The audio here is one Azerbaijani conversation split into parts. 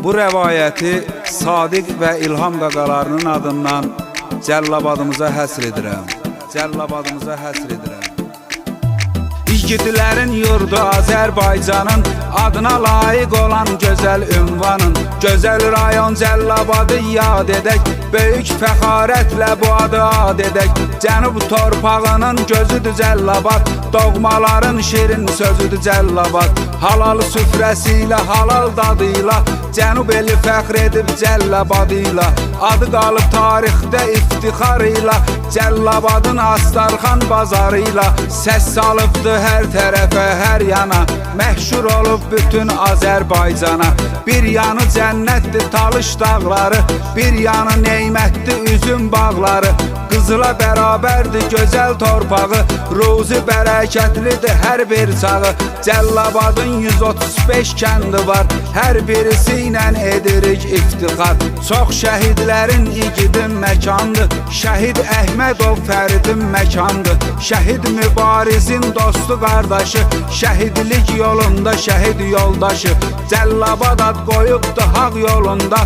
Bu rəvayəti Sadiq və İlham qaqalarının adından Cəllabadımıza həsr edirəm. Cəllabadımıza həsr edirəm. İgidlərin yurdu Azərbaycanın adına layiq olan gözəl ünvanın, gözəl rayon Cəllabadı yad edək, böyük fəxarətlə bu adı ad edək. Cənub torpağının gözüdür Cəllabad, doğmaların şirin sözüdür Cəllabad. Halal süfrəsi ilə, halal dadıyla Cənub eli fəxr edib Cəllabadıyla. Adı qalıb tarixdə iftixar ilə, Cəllabadın Astarxan bazarıyla. Səs salıbdı hər tərəfə, hər yana, məhşur olub bütün Azərbaycana. Bir yanı cənnətdir Talış dağları, bir yanı neymətdir üzüm bağları. Qızıla bərabərdir gözəl torpağı, ruzi bərəkətlidir hər bir çağı. Cəllabadın 135 kəndi var, hər birisi ilə edirik iftixar. Çox şəhidlərin igidin məkandır, şəhid Əhmədov Fəridin məkandır. Şəhid mübarizin dostu qardaşı, şəhidlik yolunda şəhid yoldaşı. Cəllabad ad qoyubdu haq yolunda,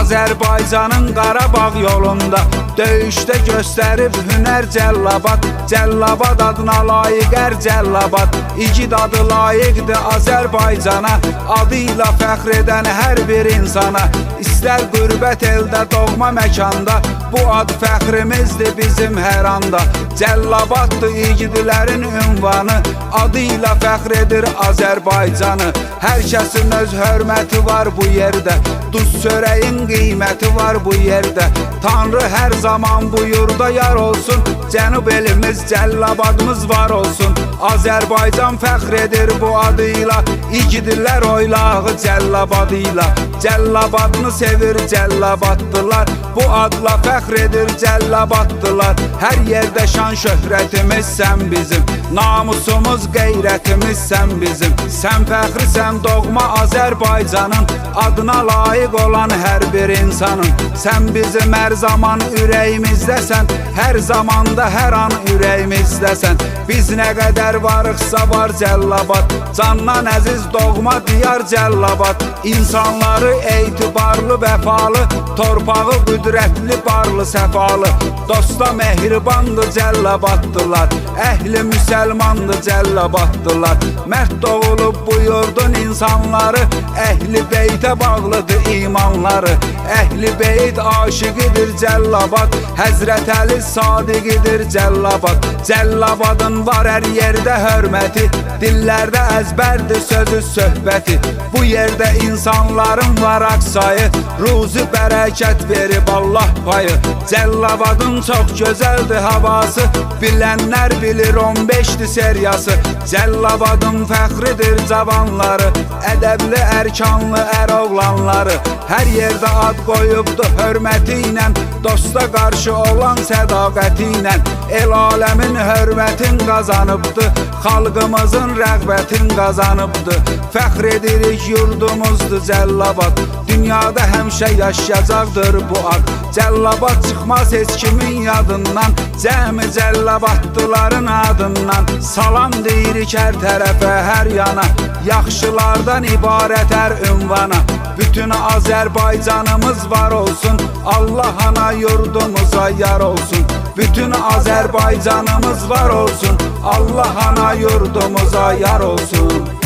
Azərbaycanın Qarabağ yolunda. Döyüşdə göstərib hünər Cəllabad, Cəllabad adına layiq ər Cəllabad. İgid adı layiqdir Azərbaycana, adıyla fəxr edən hər bir insana. İstər qürbət eldə, doğma məkanda, bu ad fəxrimizdir bizim hər anda. Cəllabaddır igidlərin ünvanı, adıyla fəxr edir Azərbaycanı. Hər kəsin öz hörməti var bu yerdə, duz çörəyin qiyməti var bu yerdə. Tanrı hər zaman bu yurda yar olsun, Cənub elimiz Cəllabadımız var olsun. Azərbaycan fəxr edir bu adıyla, igidlər oylağı Cəllabadıyla. Cəllabadını sevir Cəllabaddılar, bu adla fəxr edir Cəllabaddılar. Hər yerdə şan şöhrətimiz sən bizim, namusumuz qeyrətimiz sən bizim. Sən fəxrisən doğma Azərbaycanın, adına layiq olan hər bir insanın. Sən bizim hər zaman ürəyimizdəsən, hər zamanda hər an ürəyimizdəsən. Biz nə qədər varıqsa var Cəllabad, candan əziz doğma diyar Cəllabad. İnsanları etibarlı, vəfalı, torpağı qüdrətli, barlı, səfalı. Dosta mehribandır Cəllabaddılar, əhli müsəlmandır Cəllabaddılar. Mərd doğulub bu yurdun insanları, əhli beytə bağlıdır imanları. Əhli beyt aşiqidir Cəllabad, Həzrət Əli sadiqidir Cəllabad. Cəllabadın var hər yerdə hörməti, dillərdə əzbərdir sözü söhbəti. Bu yerdə insanların var aksayı, ruzi bərəkət verib Allah payı. Cəllabadın çox gözəldir havası, bilənlər bilir 15'dir seriyası. Cəllabadın fəxridir cavanları, ədəbli ərkanlı oğlanları. Hər yerdə ad qoyubdu hörməti ilə, dosta qarşı olan sədaqəti ilə. El aləmin hörmətin qazanıbdı, xalqımızın rəğbətin qazanıbdı. Fəxr edirik yurdumuzdur Cəllabad, dünyada həmişə yaşayacaqdır bu ad. Cəllabad çıxmaz heç kimin yadından, cəmi Cəllabaddıların adından. Salam deyirik hər tərəfə, hər yana, yaxşılardan ibarət hər ünvana. Bütün Azərbaycanımız var olsun, Allah ana yurdumuza yar olsun. Bütün Azərbaycanımız var olsun, Allah ana yurdumuza yar olsun.